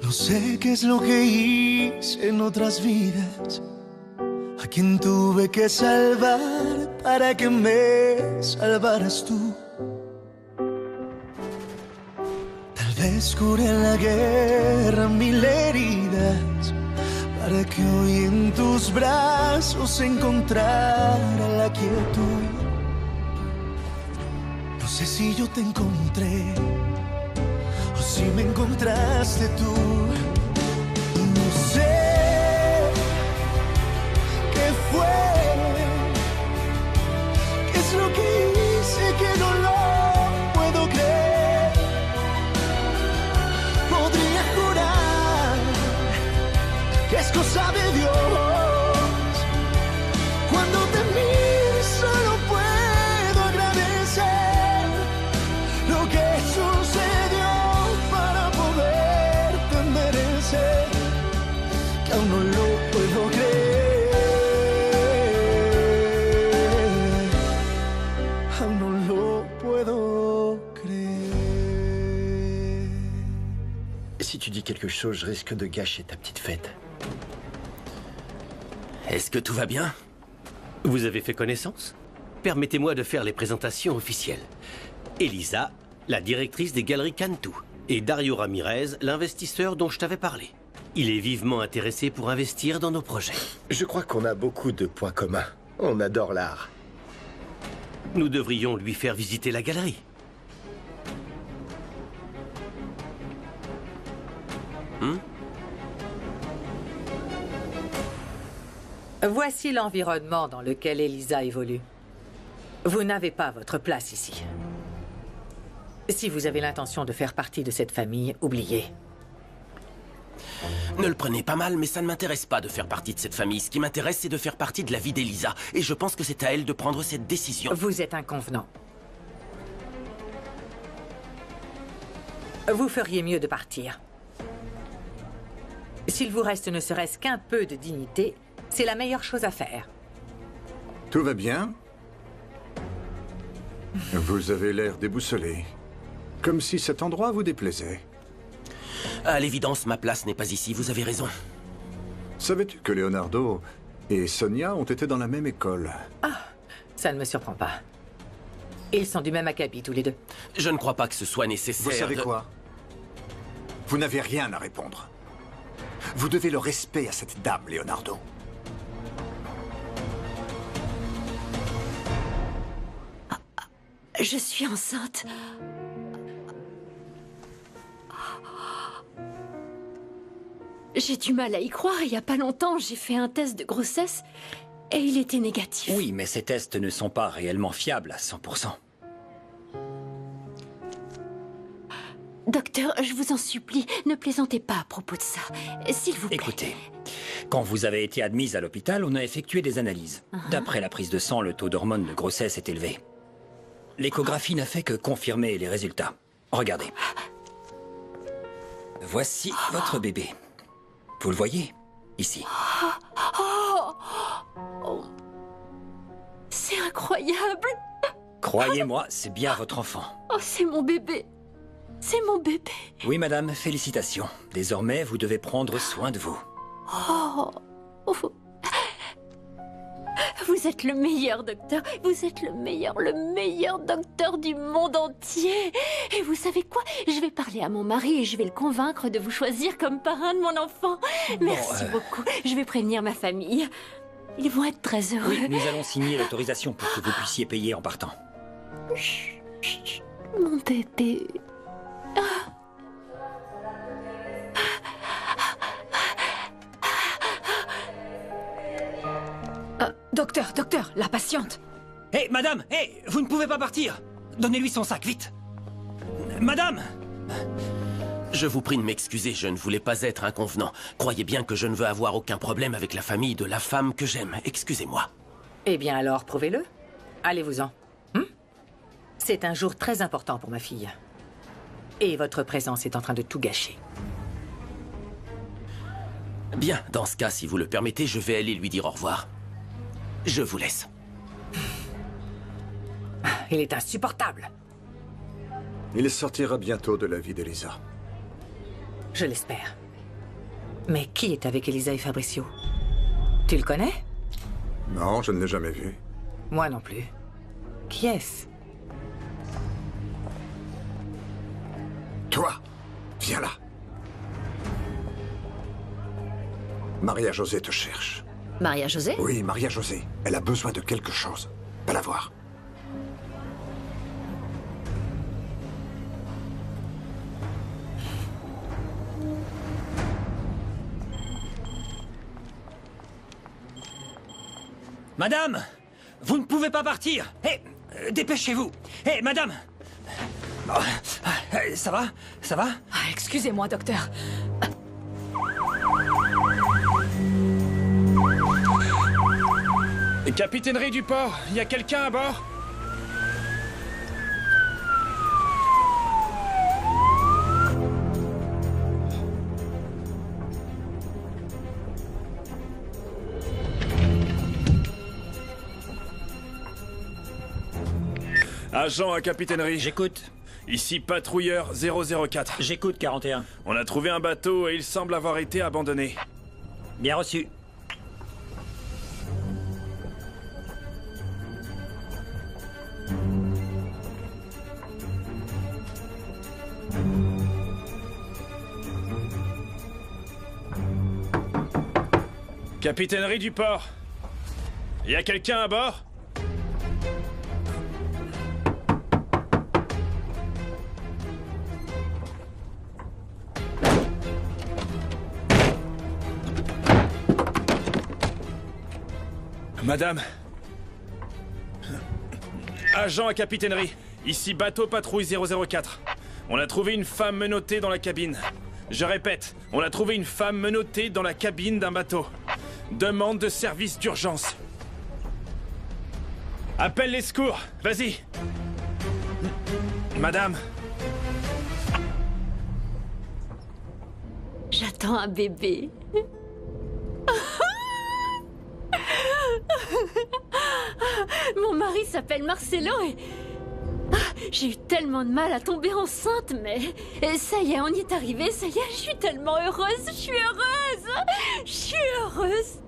No sé qué es lo que hice en otras vidas, a quien tuve que salvar para que me salvaras tú. Tal vez curé en la guerra mil heridas, para que hoy en tus brazos encontrara la quietud. No sé si yo te encontré o si me encontraste tú. No sé qué fue, qué es lo que hice que no lo puedo creer. Podría jurar que es cosa de Dios. Cuando te miro solo puedo agradecer lo que sucedió para poderte merecer, que aún no lo puedo creer, aún no lo puedo creer. Si tu dis quelque chose, je risque de gâcher ta petite fête. Est-ce que tout va bien? Vous avez fait connaissance? Permettez-moi de faire les présentations officielles. Elisa, la directrice des Galeries Cantu, et Dario Ramirez, l'investisseur dont je t'avais parlé. Il est vivement intéressé pour investir dans nos projets. Je crois qu'on a beaucoup de points communs. On adore l'art. Nous devrions lui faire visiter la galerie. Voici l'environnement dans lequel Elisa évolue. Vous n'avez pas votre place ici. Si vous avez l'intention de faire partie de cette famille, oubliez. Ne le prenez pas mal, mais ça ne m'intéresse pas de faire partie de cette famille. Ce qui m'intéresse, c'est de faire partie de la vie d'Elisa. Et je pense que c'est à elle de prendre cette décision. Vous êtes inconvenant. Vous feriez mieux de partir. S'il vous reste ne serait-ce qu'un peu de dignité, c'est la meilleure chose à faire. Tout va bien? Vous avez l'air déboussolé. Comme si cet endroit vous déplaisait. À l'évidence, ma place n'est pas ici, vous avez raison. Savais-tu que Leonardo et Sonia ont été dans la même école? Ah, ça ne me surprend pas. Ils sont du même acabit, tous les deux. Je ne crois pas que ce soit nécessaire. Vous savez quoi? Vous n'avez rien à répondre. Vous devez le respect à cette dame, Leonardo. Je suis enceinte. J'ai du mal à y croire. Il n'y a pas longtemps, j'ai fait un test de grossesse et il était négatif. Oui, mais ces tests ne sont pas réellement fiables à 100%. Docteur, je vous en supplie, ne plaisantez pas à propos de ça. S'il vous plaît. Écoutez, quand vous avez été admise à l'hôpital, on a effectué des analyses. D'après la prise de sang, le taux d'hormones de grossesse est élevé. L'échographie n'a fait que confirmer les résultats. Regardez. Voici votre bébé. Vous le voyez, ici. C'est incroyable. Croyez-moi, c'est bien votre enfant. Oh, c'est mon bébé. C'est mon bébé. Oui, madame, félicitations. Désormais, vous devez prendre soin de vous. Oh. Vous êtes le meilleur docteur. Vous êtes le meilleur docteur du monde entier. Et vous savez quoi? Je vais parler à mon mari et je vais le convaincre de vous choisir comme parrain de mon enfant. Merci beaucoup. Je vais prévenir ma famille. Ils vont être très heureux. Oui, nous allons signer l'autorisation pour que vous puissiez payer en partant. Chut, chut, mon bébé. Docteur, la patiente. Hé, madame, hé, vous ne pouvez pas partir. Donnez-lui son sac, vite. Madame! Je vous prie de m'excuser, je ne voulais pas être inconvenant. Croyez bien que je ne veux avoir aucun problème avec la famille de la femme que j'aime. Excusez-moi. Eh bien alors, prouvez-le. Allez-vous-en. C'est un jour très important pour ma fille. Et votre présence est en train de tout gâcher. Bien, dans ce cas, si vous le permettez, je vais aller lui dire au revoir. Je vous laisse. Il est insupportable. Il sortira bientôt de la vie d'Elisa. Je l'espère. Mais qui est avec Elisa et Fabricio? Tu le connais? Non, je ne l'ai jamais vu. Moi non plus. Qui est-ce? Toi, viens là. Maria-José te cherche. Maria-José? Oui, Maria-José. Elle a besoin de quelque chose. Va la voir. Madame! Vous ne pouvez pas partir! Hé! Dépêchez-vous! Hé, madame! Ça va? Ça va? Excusez-moi, docteur. Capitainerie du port, il y a quelqu'un à bord? Agent à capitainerie. J'écoute. Ici patrouilleur 004. J'écoute, 41. On a trouvé un bateau et il semble avoir été abandonné. Bien reçu. Capitainerie du port. Il y a quelqu'un à bord? Madame. Agent à capitainerie. Ici bateau patrouille 004. On a trouvé une femme menottée dans la cabine. Je répète, on a trouvé une femme menottée dans la cabine d'un bateau. Demande de service d'urgence. Appelle les secours, vas-y. Madame. J'attends un bébé. Mon mari s'appelle Marcelo et... J'ai eu tellement de mal à tomber enceinte, mais... Et ça y est, on y est arrivé, ça y est, je suis tellement heureuse, je suis heureuse. Je suis heureuse.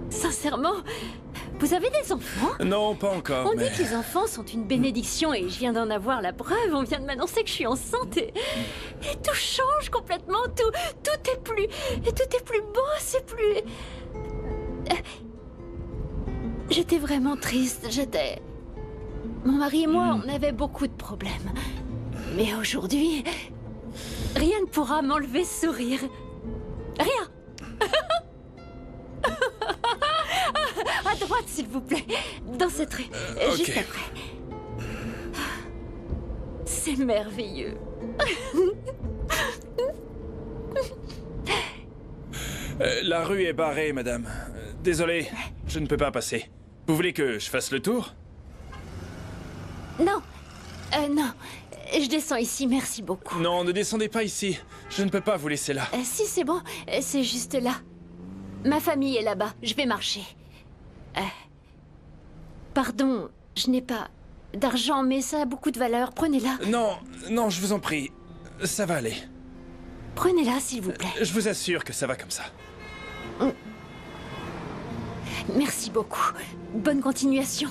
Sincèrement, vous avez des enfants? Non, pas encore, On dit que les enfants sont une bénédiction et je viens d'en avoir la preuve. On vient de m'annoncer que je suis enceinte et tout change complètement. Tout est plus beau, c'est plus... J'étais vraiment triste, Mon mari et moi, on avait beaucoup de problèmes. Mais aujourd'hui, rien ne pourra m'enlever ce sourire. Rien. À droite, s'il vous plaît. Dans cette rue. Juste après. C'est merveilleux. La rue est barrée, madame. Désolé, je ne peux pas passer. Vous voulez que je fasse le tour? Non. Non. Je descends ici, merci beaucoup. Non, ne descendez pas ici. Je ne peux pas vous laisser là. Si, c'est bon. C'est juste là. Ma famille est là-bas. Je vais marcher. Pardon, je n'ai pas d'argent, mais ça a beaucoup de valeur. Prenez-la. Non, je vous en prie. Ça va aller. Prenez-la, s'il vous plaît. Je vous assure que ça va comme ça. Merci beaucoup. Bonne continuation.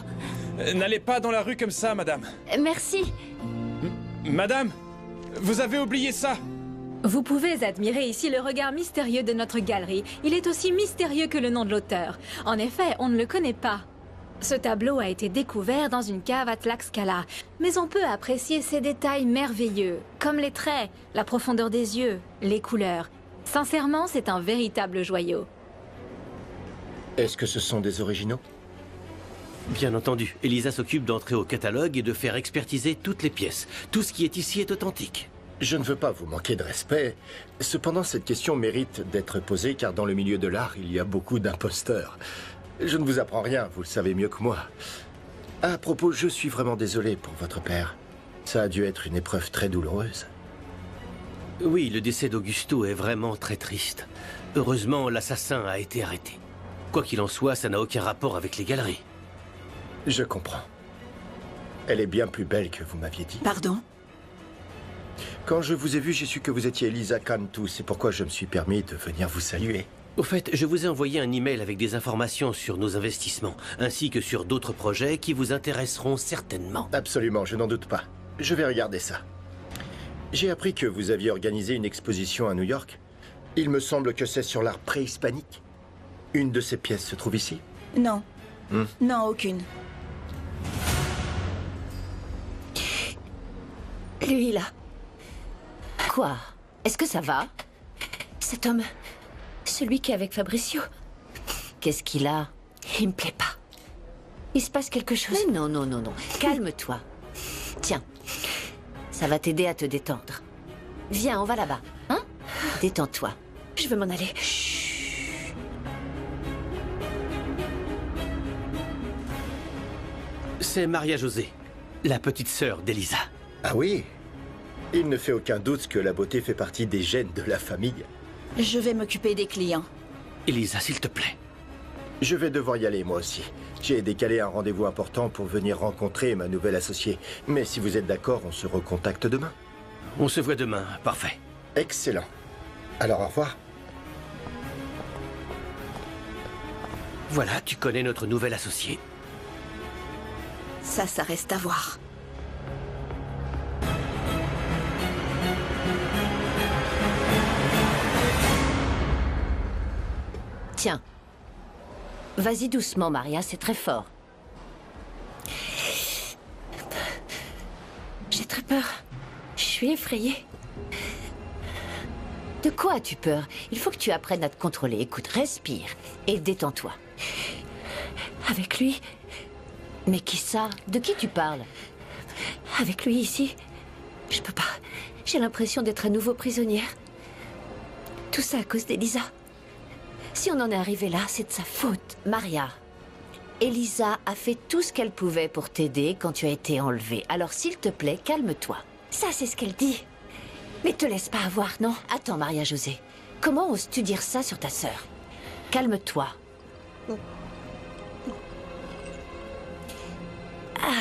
N'allez pas dans la rue comme ça, madame. Merci. Madame, vous avez oublié ça. Vous pouvez admirer ici le regard mystérieux de notre galerie. Il est aussi mystérieux que le nom de l'auteur. En effet, on ne le connaît pas. Ce tableau a été découvert dans une cave à Tlaxcala, mais on peut apprécier ses détails merveilleux, comme les traits, la profondeur des yeux, les couleurs. Sincèrement, c'est un véritable joyau. Est-ce que ce sont des originaux? Bien entendu, Elisa s'occupe d'entrer au catalogue et de faire expertiser toutes les pièces. Tout ce qui est ici est authentique. Je ne veux pas vous manquer de respect. Cependant, cette question mérite d'être posée car dans le milieu de l'art, il y a beaucoup d'imposteurs. Je ne vous apprends rien, vous le savez mieux que moi. À propos, je suis vraiment désolé pour votre père. Ça a dû être une épreuve très douloureuse. Oui, le décès d'Augusto est vraiment très triste. Heureusement, l'assassin a été arrêté. Quoi qu'il en soit, ça n'a aucun rapport avec les galeries. Je comprends. Elle est bien plus belle que vous m'aviez dit. Pardon? Quand je vous ai vu, j'ai su que vous étiez Elisa Cantu. C'est pourquoi je me suis permis de venir vous saluer. Au fait, je vous ai envoyé un email avec des informations sur nos investissements, ainsi que sur d'autres projets qui vous intéresseront certainement. Absolument, je n'en doute pas. Je vais regarder ça. J'ai appris que vous aviez organisé une exposition à New York. Il me semble que c'est sur l'art préhispanique. Une de ces pièces se trouve ici? Non. Non, aucune. Lui, là. Quoi? Est-ce que ça va? Cet homme, celui qui est avec Fabricio. Qu'est-ce qu'il a? Il me plaît pas. Il se passe quelque chose. Mais non, non, non, non. Calme-toi. Tiens, ça va t'aider à te détendre. Viens, on va là-bas, hein? Détends-toi. Je veux m'en aller. Chut. C'est Maria José, la petite sœur d'Elisa. Ah oui? Il ne fait aucun doute que la beauté fait partie des gènes de la famille. Je vais m'occuper des clients. Elisa, s'il te plaît. Je vais devoir y aller, moi aussi. J'ai décalé un rendez-vous important pour venir rencontrer ma nouvelle associée. Mais si vous êtes d'accord, on se recontacte demain. On se voit demain, parfait. Excellent. Alors, au revoir. Voilà, tu connais notre nouvelle associée. Ça reste à voir. Tiens. Vas-y doucement, Maria, c'est très fort. J'ai très peur. Je suis effrayée. De quoi as-tu peur? Il faut que tu apprennes à te contrôler. Écoute, respire et détends-toi. Avec lui? Mais qui ça? De qui tu parles? Avec lui ici? Je peux pas. J'ai l'impression d'être à nouveau prisonnière. Tout ça à cause d'Elisa. Si on en est arrivé là, c'est de sa faute. Maria, Elisa a fait tout ce qu'elle pouvait pour t'aider quand tu as été enlevée. Alors s'il te plaît, calme-toi. Ça, c'est ce qu'elle dit. Mais te laisse pas avoir, non? Attends, Maria José. Comment oses-tu dire ça sur ta sœur? Calme-toi. Ah.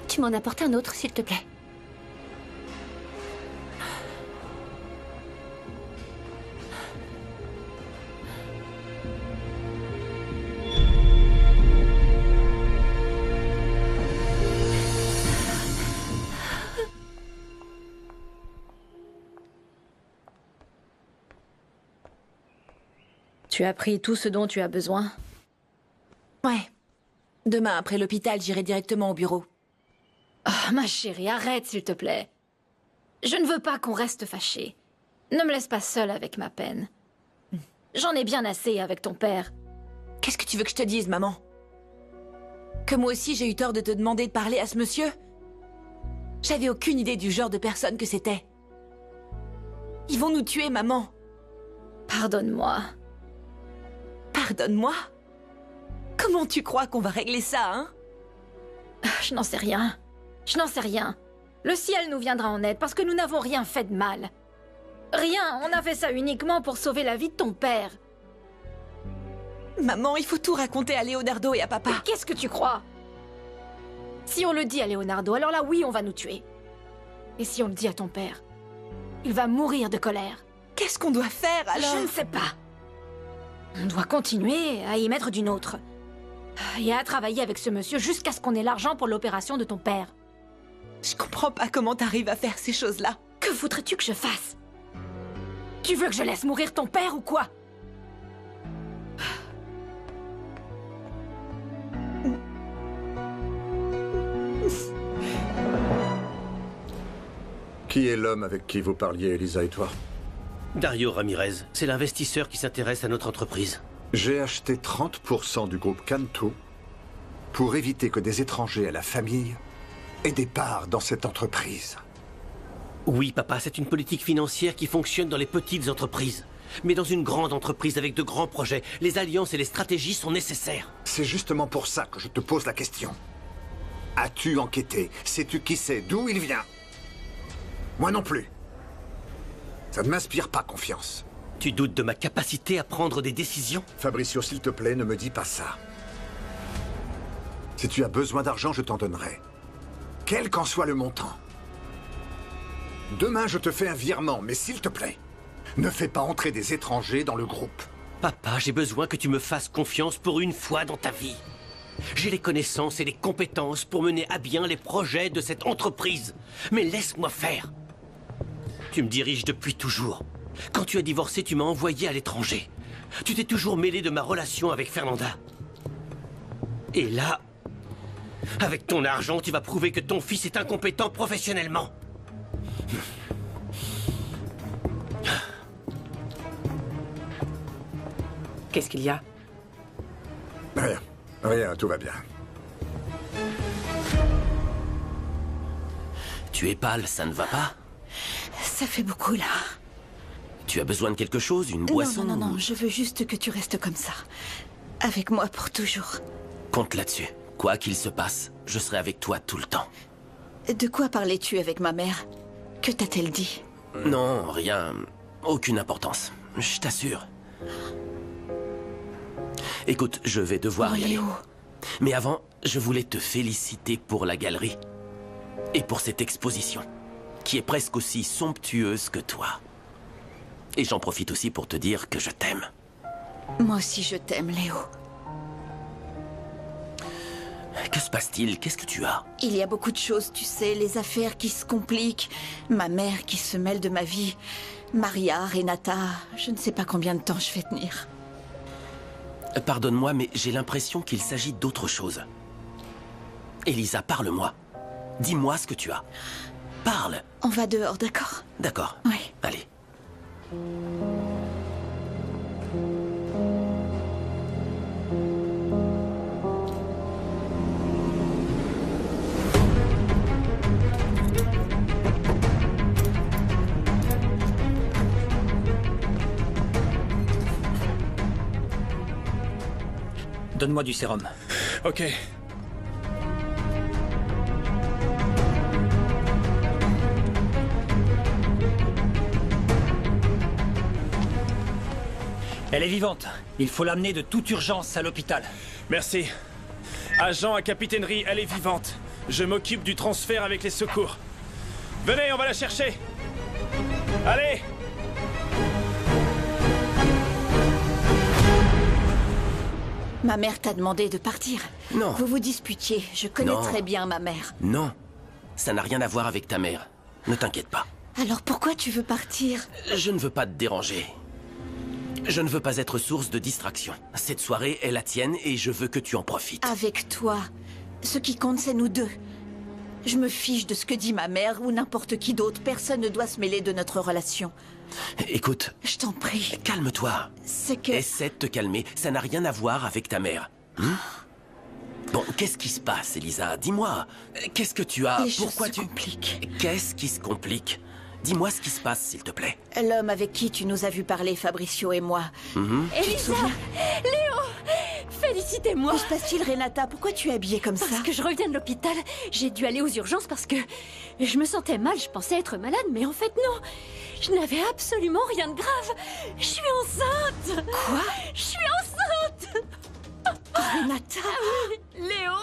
Tu m'en apportes un autre, s'il te plaît. Tu as pris tout ce dont tu as besoin? Ouais. Demain, après l'hôpital, j'irai directement au bureau. Oh, ma chérie, arrête, s'il te plaît. Je ne veux pas qu'on reste fâchés. Ne me laisse pas seule avec ma peine. J'en ai bien assez avec ton père. Qu'est-ce que tu veux que je te dise, maman? Que moi aussi, j'ai eu tort de te demander de parler à ce monsieur? J'avais aucune idée du genre de personne que c'était. Ils vont nous tuer, maman. Pardonne-moi. Pardonne-moi? Comment tu crois qu'on va régler ça, hein? Je n'en sais rien. Je n'en sais rien. Le ciel nous viendra en aide parce que nous n'avons rien fait de mal. Rien, on a fait ça uniquement pour sauver la vie de ton père. Maman, il faut tout raconter à Leonardo et à papa. Mais qu'est-ce que tu crois? Si on le dit à Leonardo, alors là oui, on va nous tuer. Et si on le dit à ton père, il va mourir de colère. Qu'est-ce qu'on doit faire alors? Je ne sais pas. On doit continuer à y mettre du nôtre. Et à travailler avec ce monsieur jusqu'à ce qu'on ait l'argent pour l'opération de ton père. Je comprends pas comment t'arrives à faire ces choses-là. Que voudrais-tu que je fasse? Tu veux que je laisse mourir ton père ou quoi? Qui est l'homme avec qui vous parliez, Elisa et toi? Dario Ramirez, c'est l'investisseur qui s'intéresse à notre entreprise. J'ai acheté 30% du groupe Cantu pour éviter que des étrangers à la famille aient des parts dans cette entreprise. Oui, papa, c'est une politique financière qui fonctionne dans les petites entreprises. Mais dans une grande entreprise avec de grands projets, les alliances et les stratégies sont nécessaires. C'est justement pour ça que je te pose la question. As-tu enquêté? Sais-tu qui c'est? D'où il vient? Moi non plus. Ça ne m'inspire pas confiance. Tu doutes de ma capacité à prendre des décisions? Fabricio, s'il te plaît, ne me dis pas ça. Si tu as besoin d'argent, je t'en donnerai. Quel qu'en soit le montant. Demain, je te fais un virement, mais s'il te plaît, ne fais pas entrer des étrangers dans le groupe. Papa, j'ai besoin que tu me fasses confiance pour une fois dans ta vie. J'ai les connaissances et les compétences pour mener à bien les projets de cette entreprise. Mais laisse-moi faire. Tu me diriges depuis toujours. Quand tu as divorcé, tu m'as envoyé à l'étranger. Tu t'es toujours mêlé de ma relation avec Fernanda. Et là, avec ton argent, tu vas prouver que ton fils est incompétent professionnellement. Qu'est-ce qu'il y a? Rien. Rien, tout va bien. Tu es pâle, ça ne va pas? Ça fait beaucoup, là. Tu as besoin de quelque chose, une boisson? Non, je veux juste que tu restes comme ça. Avec moi pour toujours. Compte là-dessus. Quoi qu'il se passe, je serai avec toi tout le temps. De quoi parlais-tu avec ma mère? Que t'a-t-elle dit? Non, rien. Aucune importance. Je t'assure. Écoute, je vais devoir y aller. Mais avant, je voulais te féliciter pour la galerie. Et pour cette exposition, qui est presque aussi somptueuse que toi. Et j'en profite aussi pour te dire que je t'aime. Moi aussi je t'aime, Léo. Que se passe-t-il? Qu'est-ce que tu as? Il y a beaucoup de choses, tu sais, les affaires qui se compliquent, ma mère qui se mêle de ma vie, Maria, Renata, je ne sais pas combien de temps je vais tenir. Pardonne-moi, mais j'ai l'impression qu'il s'agit d'autre chose. Elisa, parle-moi. Dis-moi ce que tu as. Parle. On va dehors, d'accord? D'accord. Oui. Allez. Donne-moi du sérum. Ok. Elle est vivante. Il faut l'amener de toute urgence à l'hôpital. Merci. Agent à capitainerie, elle est vivante. Je m'occupe du transfert avec les secours. Venez, on va la chercher. Allez! Ma mère t'a demandé de partir. Non. Vous vous disputiez. Je connais très bien ma mère. Non. Ça n'a rien à voir avec ta mère. Ne t'inquiète pas. Alors pourquoi tu veux partir? Je ne veux pas te déranger. Je ne veux pas être source de distraction. Cette soirée est la tienne et je veux que tu en profites. Avec toi. Ce qui compte, c'est nous deux. Je me fiche de ce que dit ma mère ou n'importe qui d'autre. Personne ne doit se mêler de notre relation. Écoute. Je t'en prie. Calme-toi. C'est que... Essaie de te calmer. Ça n'a rien à voir avec ta mère. Bon, qu'est-ce qui se passe, Elisa? Dis-moi. Qu'est-ce que tu as? Les choses se compliquent. Qu'est-ce qui se complique? Dis-moi ce qui se passe, s'il te plaît. L'homme avec qui tu nous as vu parler, Fabricio et moi. Elisa! Léo! Félicitez-moi! Que se passe-t-il, Renata? Pourquoi tu es habillée comme ça? Parce que je reviens de l'hôpital. J'ai dû aller aux urgences parce que je me sentais mal. Je pensais être malade, mais en fait, non. Je n'avais absolument rien de grave. Je suis enceinte! Quoi? Je suis enceinte! Renata! Oui, Léo!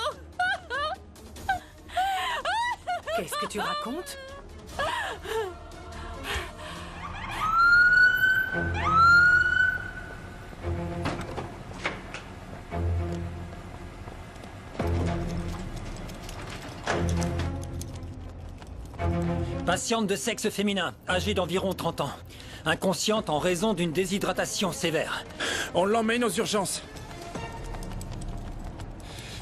Qu'est-ce que tu racontes? Patiente de sexe féminin, âgée d'environ 30 ans. Inconsciente en raison d'une déshydratation sévère. On l'emmène aux urgences.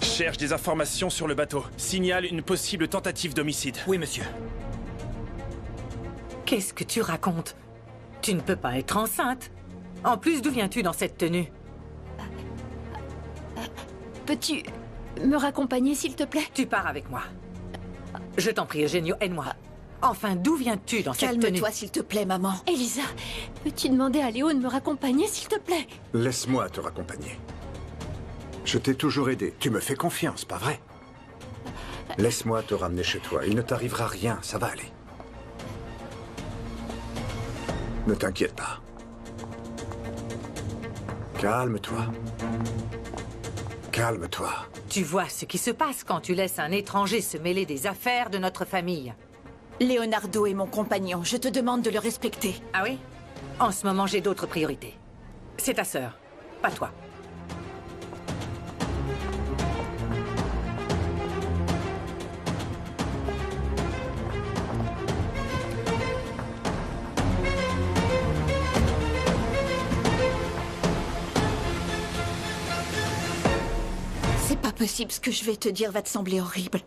Cherche des informations sur le bateau. Signale une possible tentative d'homicide. Oui, monsieur. Qu'est-ce que tu racontes? Tu ne peux pas être enceinte. En plus, d'où viens-tu dans cette tenue? Peux-tu me raccompagner, s'il te plaît? Tu pars avec moi. Je t'en prie, Eugenio, aide-moi. Enfin, d'où viens-tu dans cette tenue? Calme-toi, s'il te plaît, maman. Elisa, peux-tu demander à Léo de me raccompagner, s'il te plaît? Laisse-moi te raccompagner. Je t'ai toujours aidé. Tu me fais confiance, pas vrai? Laisse-moi te ramener chez toi. Il ne t'arrivera rien, ça va aller. Ne t'inquiète pas. Calme-toi. Calme-toi. Tu vois ce qui se passe quand tu laisses un étranger se mêler des affaires de notre famille. Leonardo est mon compagnon. Je te demande de le respecter. Ah oui? En ce moment, j'ai d'autres priorités. C'est ta sœur, pas toi. C'est pas possible, ce que je vais te dire va te sembler horrible.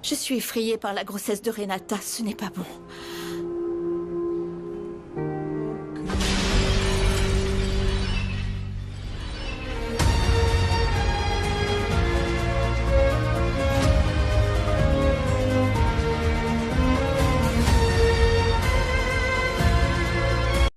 Je suis effrayée par la grossesse de Renata, ce n'est pas bon.